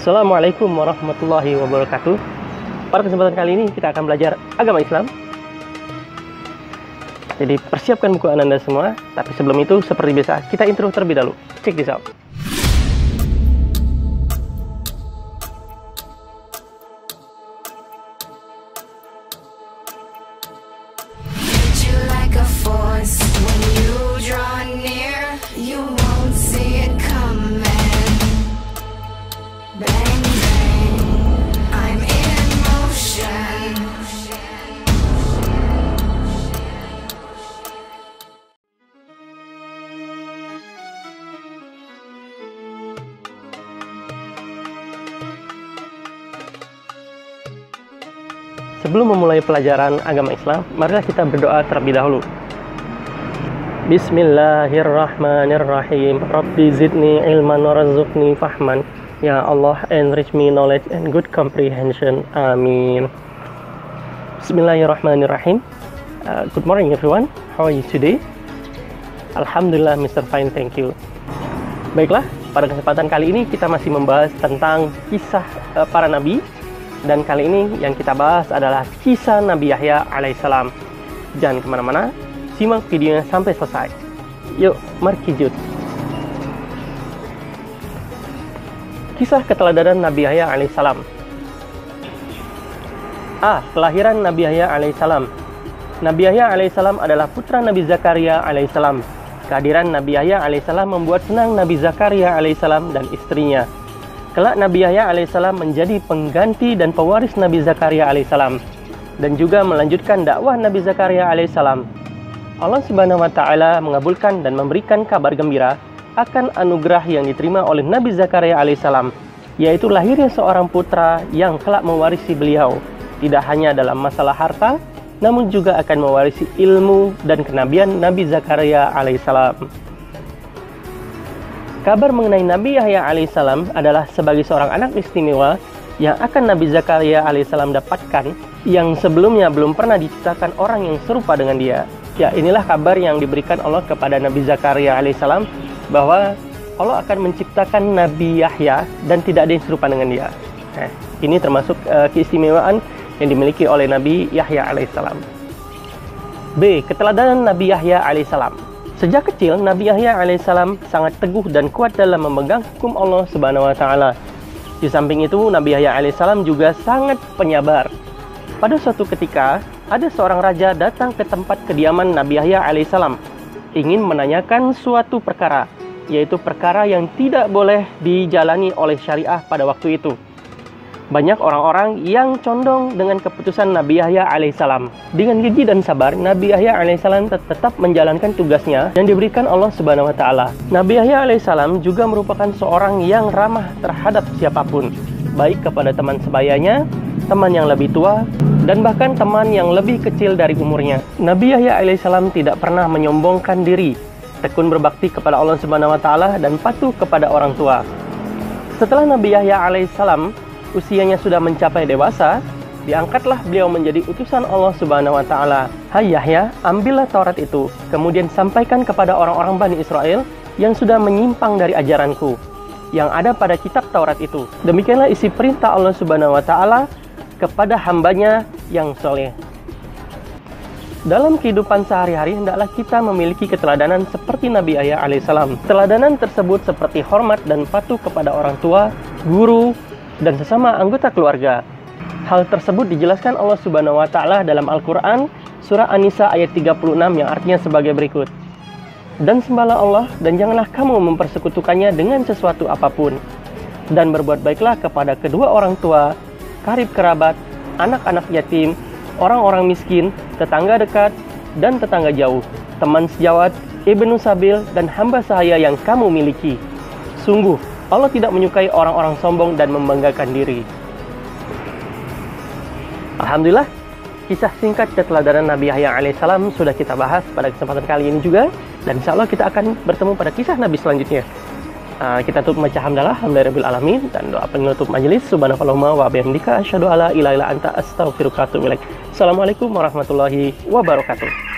Assalamualaikum warahmatullahi wabarakatuh. Pada kesempatan kali ini kita akan belajar agama Islam. Jadi persiapkan buku Anda semua. Tapi sebelum itu seperti biasa kita intro terlebih dahulu. Check this out. Sebelum memulai pelajaran agama Islam, marilah kita berdoa terlebih dahulu. Bismillahirrahmanirrahim. Rabbi zidni ilman warzuqni fahman. Ya Allah, enrich me knowledge and good comprehension. Amin. Bismillahirrahmanirrahim. Good morning everyone. How are you today? Alhamdulillah, Mr. Fine, thank you. Baiklah, pada kesempatan kali ini kita masih membahas tentang kisah para nabi. Dan kali ini yang kita bahas adalah kisah Nabi Yahya alaihissalam. Jangan kemana-mana, simak videonya sampai selesai. Yuk, mari kijut. Kisah keteladanan Nabi Yahya alaihissalam. Kelahiran Nabi Yahya alaihissalam. Nabi Yahya alaihissalam adalah putra Nabi Zakaria alaihissalam. Kehadiran Nabi Yahya alaihissalam membuat senang Nabi Zakaria alaihissalam dan istrinya. Kelak Nabi Yahya alaihissalam menjadi pengganti dan pewaris Nabi Zakaria alaihissalam dan juga melanjutkan dakwah Nabi Zakaria alaihissalam. Allah Subhanahu wa taala mengabulkan dan memberikan kabar gembira akan anugerah yang diterima oleh Nabi Zakaria alaihissalam, yaitu lahirnya seorang putra yang kelak mewarisi beliau, tidak hanya dalam masalah harta, namun juga akan mewarisi ilmu dan kenabian Nabi Zakaria alaihissalam. Kabar mengenai Nabi Yahya alaihissalam adalah sebagai seorang anak istimewa yang akan Nabi Zakaria alaihissalam dapatkan, yang sebelumnya belum pernah diciptakan orang yang serupa dengan dia. Ya, inilah kabar yang diberikan Allah kepada Nabi Zakaria alaihissalam, bahwa Allah akan menciptakan Nabi Yahya dan tidak ada yang serupa dengan dia. Ini termasuk keistimewaan yang dimiliki oleh Nabi Yahya alaihissalam. B. Keteladanan Nabi Yahya alaihissalam. Sejak kecil, Nabi Yahya alaihissalam sangat teguh dan kuat dalam memegang hukum Allah Subhanahu wa taala. Di samping itu, Nabi Yahya alaihissalam juga sangat penyabar. Pada suatu ketika, ada seorang raja datang ke tempat kediaman Nabi Yahya alaihissalam, ingin menanyakan suatu perkara, yaitu perkara yang tidak boleh dijalani oleh syariah pada waktu itu. Banyak orang-orang yang condong dengan keputusan Nabi Yahya alaihissalam. Dengan gigih dan sabar, Nabi Yahya alaihissalam tetap menjalankan tugasnya yang diberikan Allah Subhanahu wa taala. Nabi Yahya alaihissalam juga merupakan seorang yang ramah terhadap siapapun, baik kepada teman sebayanya, teman yang lebih tua, dan bahkan teman yang lebih kecil dari umurnya. Nabi Yahya alaihissalam tidak pernah menyombongkan diri, tekun berbakti kepada Allah Subhanahu wa taala dan patuh kepada orang tua. Setelah Nabi Yahya alaihissalam usianya sudah mencapai dewasa, diangkatlah beliau menjadi utusan Allah Subhanahu wa taala. Hai Yahya, ambillah Taurat itu, kemudian sampaikan kepada orang-orang Bani Israel yang sudah menyimpang dari ajaranku yang ada pada kitab Taurat itu. Demikianlah isi perintah Allah Subhanahu wa taala kepada hambanya yang soleh. Dalam kehidupan sehari-hari, hendaklah kita memiliki keteladanan seperti Nabi Yahya alaihissalam. Keteladanan tersebut seperti hormat dan patuh kepada orang tua, guru, dan sesama anggota keluarga. Hal tersebut dijelaskan Allah Subhanahu wa taala dalam Al-Qur'an surah An-Nisa ayat 36 yang artinya sebagai berikut. Dan sembahlah Allah dan janganlah kamu mempersekutukannya dengan sesuatu apapun. Dan berbuat baiklah kepada kedua orang tua, karib kerabat, anak-anak yatim, orang-orang miskin, tetangga dekat dan tetangga jauh, teman sejawat, ibnu sabil dan hamba sahaya yang kamu miliki. Sungguh Allah tidak menyukai orang-orang sombong dan membanggakan diri. Alhamdulillah, kisah singkat keteladanan Nabi Yahya alaihissalam sudah kita bahas pada kesempatan kali ini juga. Dan insya Allah kita akan bertemu pada kisah Nabi selanjutnya. Kita tutup membaca hamdalah, alhamdulillahirabbil alamin, dan doa penutup majelis. Subhanakallahumma wa bihamdika asyhadu alla ilaha illa anta astaghfiruka wa atubu ilaik. Assalamualaikum warahmatullahi wabarakatuh.